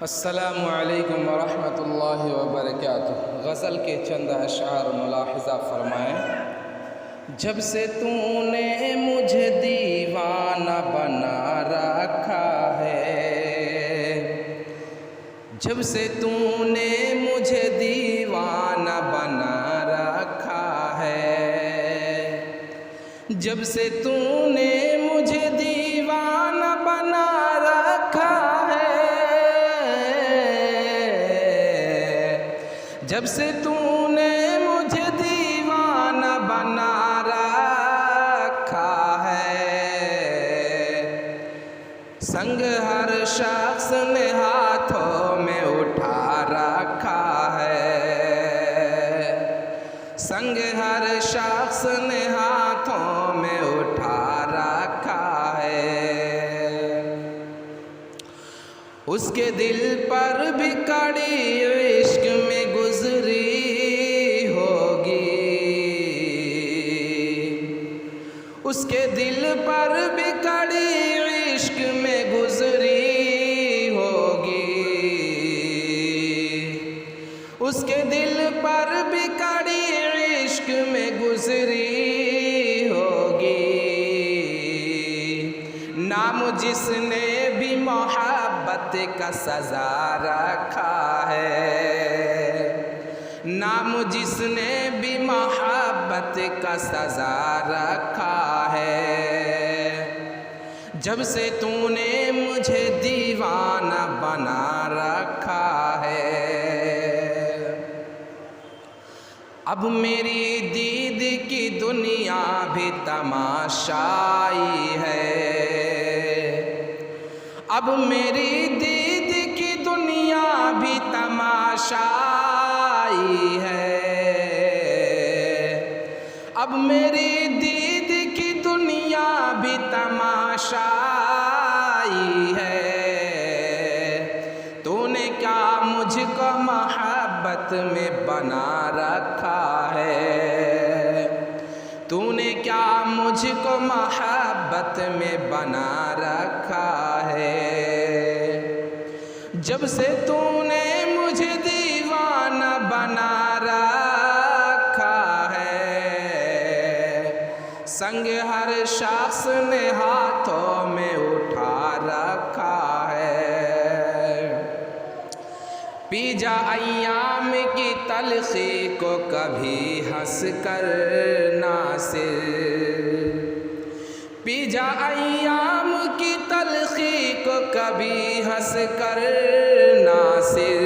अस्सलामु अलैकुम वरहमतुल्लाहि वबरकातुहू। गज़ल के चंद अशआर मुलाहिज़ा फरमाएँ। जब से तूने मुझे दीवाना बना रखा है, जब से तूने मुझे दीवाना बना रखा है, जब से तूने मुझे दीवाना बना रखा है, जब से तूने मुझे दीवाना बना रखा है, संग हर शख्स ने हाथों में उठा रखा है, संग हर शख्स ने हाथों में उठा रखा है। उसके दिल पर भी कड़ी इश्क में गुजरी होगी, उसके दिल पर भी कड़ी इश्क में गुजरी होगी, उसके दिल पर भी कड़ी इश्क में गुजरी होगी। नाम जिसने भी मोहब्बत का सजा रखा है, नाम जिसने भी मोहब्बत का सजा रखा है, जब से तूने मुझे दीवाना बना रखा है। अब मेरी दीद की दुनिया भी तमाशाई है, अब मेरी दीद की दुनिया भी तमाशाई है, अब मेरी दीद की दुनिया भी तमाशाई है। तूने क्या मुझको मोहब्बत में बना रखा है, तूने क्या मुझको मोहब्बत में बना रखा है, जब से तूने मुझे दीवाना बना रखा है, संग हर शख्स ने हाथों में उठा रखा है। पी जा अय्याम की तलखी को कभी हंस कर नासिर, पी जा अय्याम की तलखी को कभी हंस कर नासिर,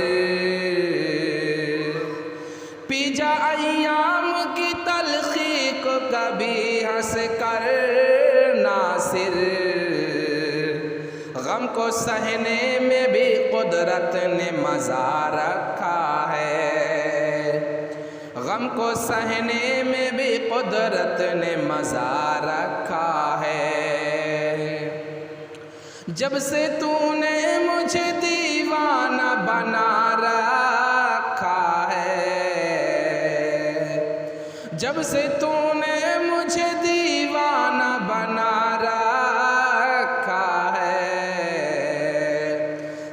पी जा अय्याम की तलखी को कभी हंस कर नासिर। गम को सहने में भी कुदरत ने मज़ा रखा है, गम को सहने में भी कुदरत ने मज़ा रखा है। जब से तूने मुझे दीवाना बना रखा है, जब से तूने मुझे दीवाना बना रखा है,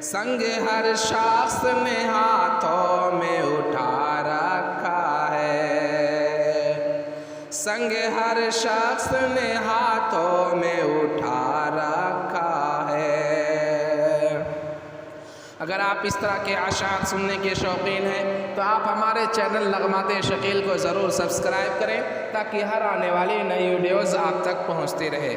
संग हर शख्स ने हाथों में उठा रखा है, संग हर शख्स ने हाथों में उठा रखा है। अगर आप इस तरह के अशार सुनने के शौकीन हैं तो आप हमारे चैनल नगमाते शकील को ज़रूर सब्सक्राइब करें ताकि हर आने वाली नई वीडियोज़ आप तक पहुंचती रहे।